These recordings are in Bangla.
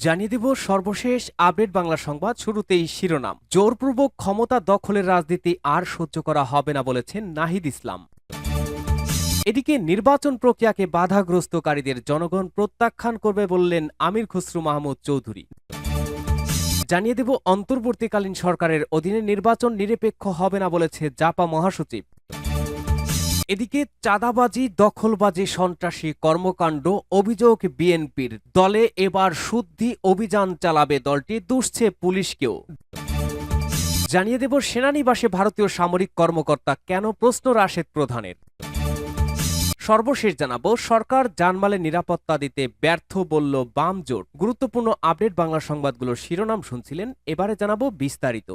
জানিয়ে দেব সর্বশেষ আপডেট বাংলা সংবাদ। শুরুতেই শিরোনাম। জোরপূর্বক ক্ষমতা দখলের রাজনীতি আর সহ্য করা হবে না বলেছেন নাহিদ ইসলাম। এদিকে নির্বাচন প্রক্রিয়াকে বাধাগ্রস্তকারীদের জনগণ প্রত্যাখ্যান করবে বললেন আমির খসরু মাহমুদ চৌধুরী। জানিয়ে দেব অন্তর্বর্তীকালীন সরকারের অধীনে নির্বাচন নিরপেক্ষ হবে না বলেছে জাপা মহাসচিব। এদিকে চাঁদাবাজি, দখলবাজি, সন্ত্রাসী কর্মকাণ্ড অভিযোগ বিএনপির। দলে এবার শুদ্ধি অভিযান চালাবে দলটি, দুষছে পুলিশকেও। জানিয়ে দেব সেনানিবাসে ভারতীয় সামরিক কর্মকর্তা কেন, প্রশ্ন রাশেদ প্রধানের। সর্বশেষ জানাবো সরকার জানমালের নিরাপত্তা দিতে ব্যর্থ বলল বাম জোট। গুরুত্বপূর্ণ আপডেট বাংলা সংবাদগুলোর শিরোনাম শুনছিলেন, এবারে জানাবো বিস্তারিত।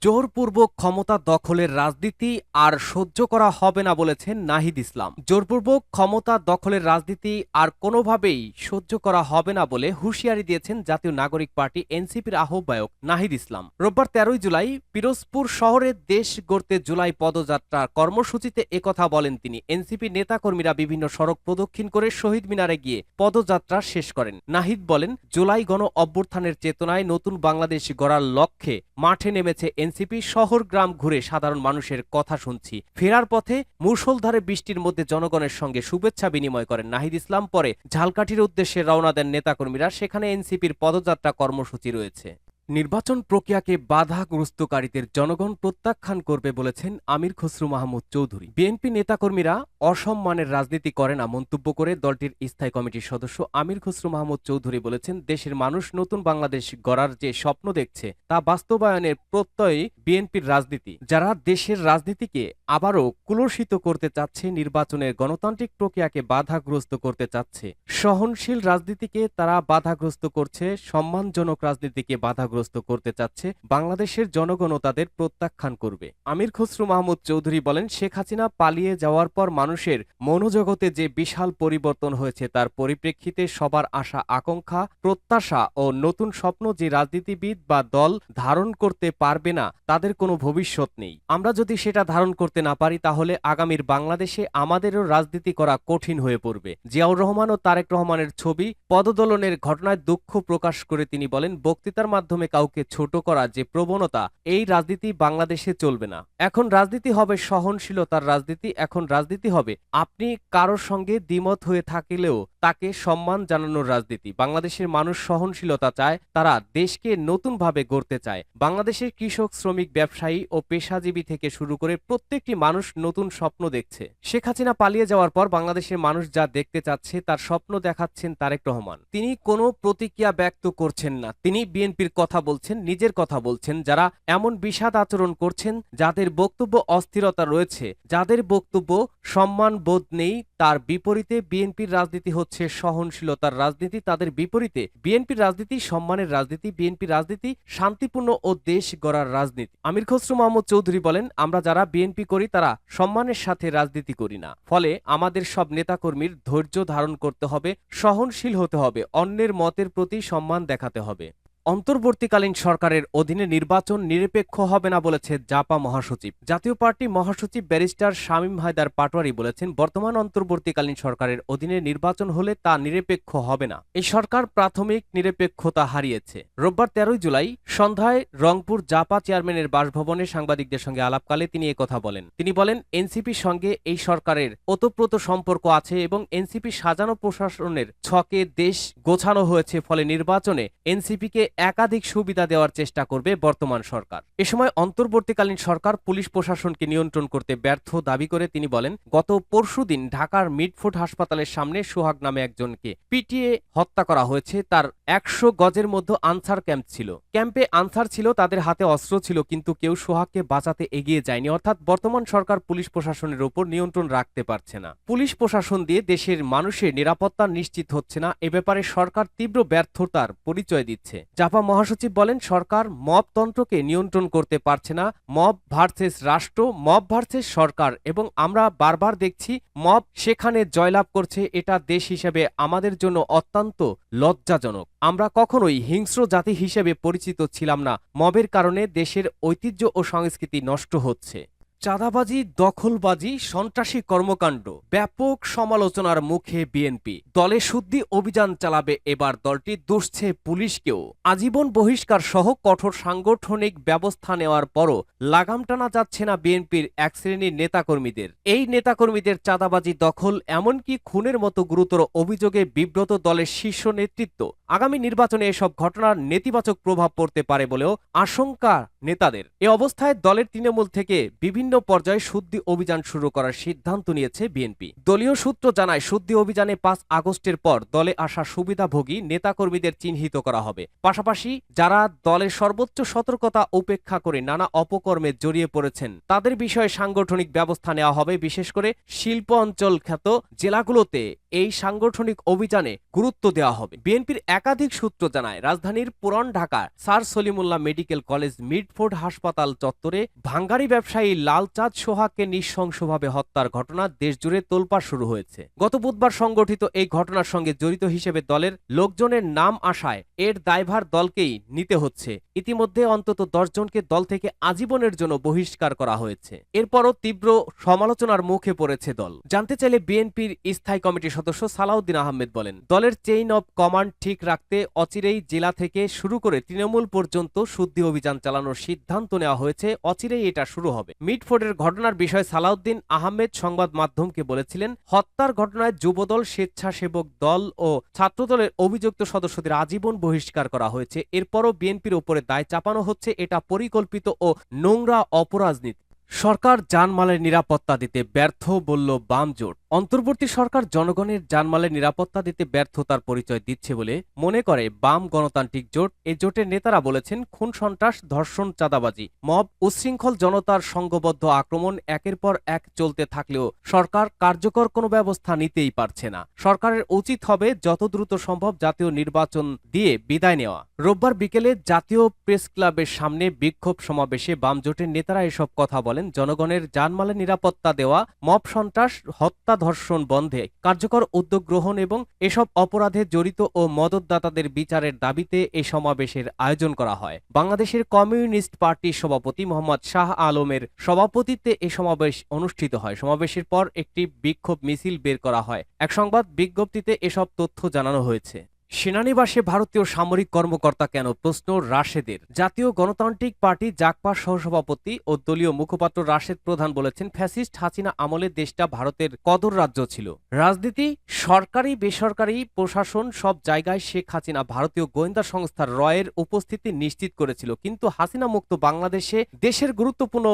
জোরপূর্বক ক্ষমতা দখলের রাজনীতি আর সহ্য করা হবে না বলেছেন নাহিদ ইসলাম। জোরপূর্বক ক্ষমতা দখলের রাজনীতি আর কোনোভাবেই সহ্য করা হবে না বলে হুঁশিয়ারি দিয়েছেন জাতীয় নাগরিক পার্টি এনসিপির আহ্বায়ক নাহিদ ইসলাম। রোববার 13 জুলাই পিরোজপুর শহরে দেশ গড়তে জুলাই পদযাত্রা কর্মসূচিতে একথা বলেন তিনি। এনসিপি নেতাকর্মীরা বিভিন্ন সড়ক প্রদক্ষিণ করে শহীদ মিনারে গিয়ে পদযাত্রা শেষ করেন। নাহিদ বলেন, জুলাই গণ অভ্যুত্থানের চেতনায় নতুন বাংলাদেশ গড়ার লক্ষ্যে মাঠে নেমেছে এনসিপি। শহর গ্রাম ঘুরে সাধারণ মানুষের কথা শুনছি। ফেরার পথে মুষলধারে বৃষ্টির মধ্যে জনগণের সঙ্গে শুভেচ্ছা বিনিময় করেন নাহিদ ইসলাম। পরে ঝালকাঠির উদ্দেশ্যে রওনা দেন নেতাকর্মীরা। সেখানে এনসিপির পদযাত্রা কর্মসূচি রয়েছে। নির্বাচন প্রক্রিয়াকে বাধাগ্রস্তকারীদের জনগণ প্রত্যাখ্যান করবে বলেছেন আমির খসরু মাহমুদ চৌধুরী। বিএনপি নেতাকর্মীরা অসম্মানের রাজনীতি করে না মন্তব্য করে দলটির স্থায়ী কমিটির সদস্য আমির খসরু মাহমুদ চৌধুরী বলেছেন, দেশের মানুষ নতুন বাংলাদেশ গড়ার যে স্বপ্ন দেখছে তা বাস্তবায়নের প্রত্যয়ে বিএনপির রাজনীতি। যারা দেশের রাজনীতিকে আবারও কুলসিত করতে চাচ্ছে, নির্বাচনের গণতান্ত্রিক প্রক্রিয়াকে বাধাগ্রস্ত করতে চাচ্ছে, সহনশীল রাজনীতিকে তারা বাধাগ্রস্ত করছে, সম্মানজনক রাজনীতিকে বাধাগ্রস্ত করতে চাচ্ছে, বাংলাদেশের জনগণও তাদের প্রত্যাখ্যান করবে। আমির খসরু মাহমুদ চৌধুরী বলেন, শেখ হাসিনা পালিয়ে যাওয়ার পর মানুষের মনোজগতে যে বিশাল পরিবর্তন হয়েছে তার পরিপ্রেক্ষিতে সবার আশা আকাঙ্ক্ষা প্রত্যাশা ও নতুন স্বপ্ন যে রাজনীতিবিদ বা দল ধারণ করতে পারবে না তাদের কোনো ভবিষ্যৎ নেই। আমরা যদি সেটা ধারণ করতে না পারি তাহলে আগামীর বাংলাদেশে আমাদেরও রাজনীতি করা কঠিন হয়ে পড়বে। জিয়াউর রহমান ও তারেক রহমানের ছবি পদদলনের ঘটনায় দুঃখ প্রকাশ করে তিনি বলেন, বক্তৃতার মাধ্যমে কাউকে ছোট করা যে প্রবণতা, এই রাজনীতি বাংলাদেশে চলবে না। এখন রাজনীতি হবে সহনশীলতার রাজনীতি। এখন রাজনীতি হবে আপনি কারোর সঙ্গে দ্বিমত হয়ে থাকলেও তাকে সম্মান জানানোর রাজনীতি। বাংলাদেশের মানুষ সহনশীলতা চায়, তারা দেশকে নতুনভাবে গড়তে চায়। বাংলাদেশের কৃষক, শ্রমিক, ব্যবসায়ী ও পেশাজীবী থেকে শুরু করে প্রত্যেকটি মানুষ নতুন স্বপ্ন দেখছে। শেখ হাসিনা পালিয়ে যাওয়ার পর বাংলাদেশের মানুষ যা দেখতে চাচ্ছে তার স্বপ্ন দেখাচ্ছেন তারেক রহমান। তিনি কোনো প্রতিক্রিয়া ব্যক্ত করছেন না। তিনি বিএনপির কথা বলছেন, নিজের কথা বলছেন। যারা এমন বিষাদ আচরণ করছেন, যাদের বক্তব্য অস্থিরতা রয়েছে, যাদের বক্তব্য সম্মান বোধ নেই, তার বিপরীতে বিএনপির রাজনীতি হচ্ছে সহনশীলতার রাজনীতি। তাদের বিপরীতে বিএনপির রাজনীতি সম্মানের রাজনীতি। বিএনপির রাজনীতি শান্তিপূর্ণ ও দেশ গড়ার রাজনীতি। আমির খসরু মাহমুদ চৌধুরী বলেন, আমরা যারা বিএনপি করি তারা সম্মানের সাথে রাজনীতি করি না। ফলে আমাদের সব নেতাকর্মীর ধৈর্য ধারণ করতে হবে, সহনশীল হতে হবে, অন্যের মতের প্রতি সম্মান দেখাতে হবে। অন্তর্বর্তীকালীন সরকারের অধীনে নির্বাচন নিরপেক্ষ হবে না বলেছে জাপা মহাসচিব। জাতীয় পার্টি মহাসচিব ব্যারিস্টার শামীম হায়দার পাটোয়ারি বলেছেন, বর্তমান অন্তর্বর্তীকালীন সরকারের অধীনে নির্বাচন হলে তা নিরপেক্ষ হবে না। এই সরকার প্রাথমিক নিরপেক্ষতা হারিয়েছে। রোববার 13 জুলাই সন্ধ্যায় রংপুর জাপা চেয়ারম্যানের বাসভবনে সাংবাদিকদের সঙ্গে আলাপকালে তিনি একথা বলেন। তিনি বলেন, এনসিপির সঙ্গে এই সরকারের ওতপ্রোত সম্পর্ক আছে এবং এনসিপি সাজানো প্রশাসনের ছকে দেশ গোছানো হয়েছে। ফলে নির্বাচনে এনসিপিকে একাধিক সুবিধা দেওয়ার চেষ্টা করবে বর্তমান সরকার। এ সময় অন্তর্বর্তীকালীন সরকার পুলিশ প্রশাসনকে নিয়ন্ত্রণ করতে ব্যর্থ দাবি করে তিনি বলেন, গত পরশুদিন ঢাকার মিডফোর্ড হাসপাতালের সামনে সোহাগ নামে একজনকে পিটিয়ে হত্যা করা হয়েছে। তার 100 গজের মধ্যে আনসার ক্যাম্প ছিল। ক্যাম্পে আনসার ছিল, তাদের হাতে অস্ত্র ছিল, কিন্তু কেউ সোহাগকে বাঁচাতে এগিয়ে যায়নি। অর্থাৎ বর্তমান সরকার পুলিশ প্রশাসনের উপর নিয়ন্ত্রণ রাখতে পারছে না। পুলিশ প্রশাসন দিয়ে দেশের মানুষের নিরাপত্তা নিশ্চিত হচ্ছে না। এ ব্যাপারে সরকার তীব্র ব্যর্থতার পরিচয় দিচ্ছে। জাপা মহাসচিব বলেন, সরকার মবতন্ত্রকে নিয়ন্ত্রণ করতে পারছে না। মব ভার্সেস রাষ্ট্র, মব ভার্সেস সরকার, এবং আমরা বারবার দেখছি মব সেখানে জয়লাভ করছে। এটা দেশ হিসেবে আমাদের জন্য অত্যন্ত লজ্জাজনক। আমরা কখনোই হিংস্র জাতি হিসেবে পরিচিত ছিলাম না। মবের কারণে দেশের ঐতিহ্য ও সংস্কৃতি নষ্ট হচ্ছে। চাঁদাবাজি, দখলবাজি, সন্ত্রাসী কর্মকাণ্ড ব্যাপক সমালোচনার মুখে বিএনপি। দলে শুদ্ধি অভিযান চালাবে এবার দলটি, দুষছে পুলিশকেও। আজীবন বহিষ্কার সহ কঠোর সাংগঠনিক ব্যবস্থা নেওয়ার পরও লাগাম টানা যাচ্ছে না বিএনপির এক শ্রেণীর নেতাকর্মীদের। এই নেতাকর্মীদের চাঁদাবাজি, দখল, এমনকি খুনের মতো গুরুতর অভিযোগে বিব্রত দলের শীর্ষ নেতৃত্ব। আগামী নির্বাচনে এসব ঘটনার নেতিবাচক প্রভাব পড়তে পারে বলেও আশঙ্কা নেতাদের। এ অবস্থায় দলের তৃণমূল থেকে বিভিন্ন পর্যায়ে শুদ্ধি অভিযান শুরু করার সিদ্ধান্ত নিয়েছে বিএনপি। দলীয় সূত্র জানায়, শুদ্ধি অভিযানে ৫ আগস্টের পর দলে আসা সুবিধাভোগী নেতাকর্মীদের চিহ্নিত করা হবে। পাশাপাশি যারা দলের সর্বোচ্চ সতর্কতা উপেক্ষা করে নানা অপকর্মে জড়িয়ে পড়েছেন তাদের বিষয়ে সাংগঠনিক ব্যবস্থা নেওয়া হবে। বিশেষ করে শিল্প অঞ্চল খ্যাত জেলাগুলোতে এই সাংগঠনিক অভিযানে গুরুত্ব দেওয়া হবে। বিএনপির একাধিক সূত্র জানায়, রাজধানীর পুরান ঢাকার sir Salimullah medical college Mitford হাসপাতাল চত্বরে ভাঙ্গারি ব্যবসায়ী লালচাঁদ সোহাগকে নৃশংসভাবে হত্যার ঘটনা দেশজুড়ে তোলপাড় শুরু হয়েছে। গত বুধবার সংগঠিত এই ঘটনার সঙ্গে জড়িত হিসেবে দলের লোকজনের নাম আসায় এর দায়ভার দলকেই নিতে হচ্ছে। ইতিমধ্যে অন্তত ১০ জনকে দল থেকে আজীবনের জন্য বহিষ্কার করা হয়েছে। এরপরও তীব্র সমালোচনার মুখে পড়েছে দল। জানতে চাইলে বিএনপির স্থায়ী কমিটির সদস্য সালাউদ্দিন আহমেদ বলেন, দলের চেইন অব কমান্ড ঠিক রাখতে অচিরেই জেলা থেকে শুরু করে তৃণমূল পর্যন্ত শুদ্ধি অভিযান চালানোর সিদ্ধান্ত নেওয়া হয়েছে। অচিরেই এটা শুরু হবে। মিডফোর্ডের ঘটনার বিষয়ে সালাউদ্দিন আহমেদ সংবাদ মাধ্যমকে বলেছিলেন, হত্যার ঘটনায় যুবদল, স্বেচ্ছাসেবক দল ও ছাত্রদলের অভিযুক্ত সদস্যদের আজীবন বহিষ্কার করা হয়েছে। এরপরও বিএনপির উপরে দায় চাপানো হচ্ছে। এটা পরিকল্পিত ও নোংরা অপরাজনীতি। সরকার জানমালের নিরাপত্তা দিতে ব্যর্থ বলল বাম জোট। অন্তর্বর্তী সরকার জনগণের জানমালের নিরাপত্তা দিতে ব্যর্থতার পরিচয় দিচ্ছে বলে মনে করে বাম গণতান্ত্রিক জোট। এই জোটের নেতারা বলেছেন, খুন, সন্ত্রাস, ধর্ষণ, চাঁদাবাজি, মব, উচ্ছৃঙ্খল জনতার সংঘবদ্ধ আক্রমণ একের পর এক চলতে থাকলেও সরকার কার্যকর কোনো ব্যবস্থা নিতেই পারছে না। সরকারের উচিত হবে যত দ্রুত সম্ভব জাতীয় নির্বাচন দিয়ে বিদায় নেওয়া। রোববার বিকেলে জাতীয় প্রেস ক্লাবের সামনে বিক্ষোভ সমাবেশে বাম জোটের নেতারা এসব কথা বলেন। জনগণের জানমালের নিরাপত্তা দেওয়া, মব, সন্ত্রাস, হত্যা, ধর্ষণ বন্ধে কার্যকর উদ্যোগ গ্রহণ এবং এসব অপরাধে জড়িত ও মদতদাতাদের বিচারের দাবিতে এই সমাবেশের আয়োজন করা হয়। বাংলাদেশের কমিউনিস্ট পার্টির সভাপতি মোহাম্মদ শাহ আলমের সভাপতিত্বে এই সমাবেশ অনুষ্ঠিত হয়। সমাবেশের পর একটি বিক্ষোভ মিছিল বের করা হয়। এক সংবাদ বিজ্ঞপ্তিতে এসব তথ্য জানানো হয়েছে। সেনানিবাসে ভারতীয় সামরিক কর্মকর্তা কেন, প্রশ্ন রাশেদের। জাতীয় গণতান্ত্রিক পার্টি জাকপার সহসভাপতি ও দলীয় মুখপাত্র রাশেদ প্রধান বলেছেন, ফ্যাসিস্ট হাসিনা আমলে দেশটা ভারতের কদর রাজ্য ছিল। রাজনীতি, সরকারি বেসরকারি প্রশাসন সব জায়গায় শেখ হাসিনা ভারতীয় গোয়েন্দা সংস্থা রয়ের উপস্থিতি নিশ্চিত করেছিল। কিন্তু হাসিনা মুক্ত বাংলাদেশে দেশের গুরুত্বপূর্ণ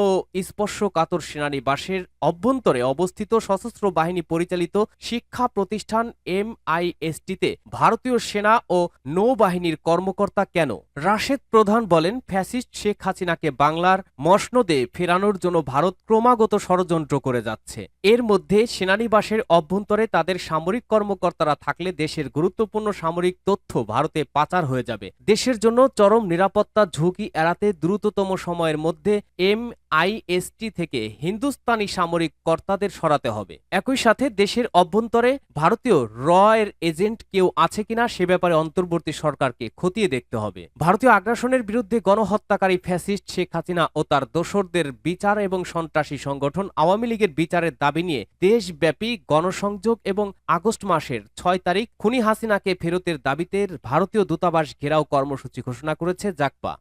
স্পর্শকাতর সেনানিবাসের অভ্যন্তরে অবস্থিত সশস্ত্র বাহিনী পরিচালিত শিক্ষা প্রতিষ্ঠান MISTতে ভারতীয় সেনা ও নৌবাহিনীর কর্মকর্তা কেন? রাশেদ প্রধান বলেন, ফ্যাসিস্ট শেখ হাসিনাকে বাংলার মসনদে ফেরানোর জন্য ভারত ক্রমাগত ষড়যন্ত্র করে যাচ্ছে। এর মধ্যে সেনানিবাসের অভ্যন্তরে তাদের সামরিক কর্মকর্তারা থাকলে দেশের গুরুত্বপূর্ণ সামরিক তথ্য ভারতে পাচার হয়ে যাবে। দেশের জন্য চরম নিরাপত্তা ঝুঁকি এড়াতে দ্রুততম সময়ের মধ্যে MIST থেকে হিন্দুস্তানি সামরিক কর্তাদের সরাতে হবে। একই সাথে দেশের অভ্যন্তরে ভারতীয় রয়ের এজেন্ট কেউ আছে কিনা সে ব্যাপারে অন্তর্বর্তী সরকারকে খতিয়ে দেখতে হবে। ভারতীয় আগ্রাসনের বিরুদ্ধে গণহত্যাকারী ফ্যাসিস্ট শেখ হাসিনা ও তার দোসরদের বিচার এবং সন্ত্রাসী সংগঠন আওয়ামী লীগের বিচারের দাবি নিয়ে দেশব্যাপী গণসংযোগ এবং আগস্ট মাসের ৬ তারিখ খুনি হাসিনাকে ফেরতের দাবিতে ভারতীয় দূতাবাস ঘেরাও কর্মসূচি ঘোষণা করেছে জাকপা।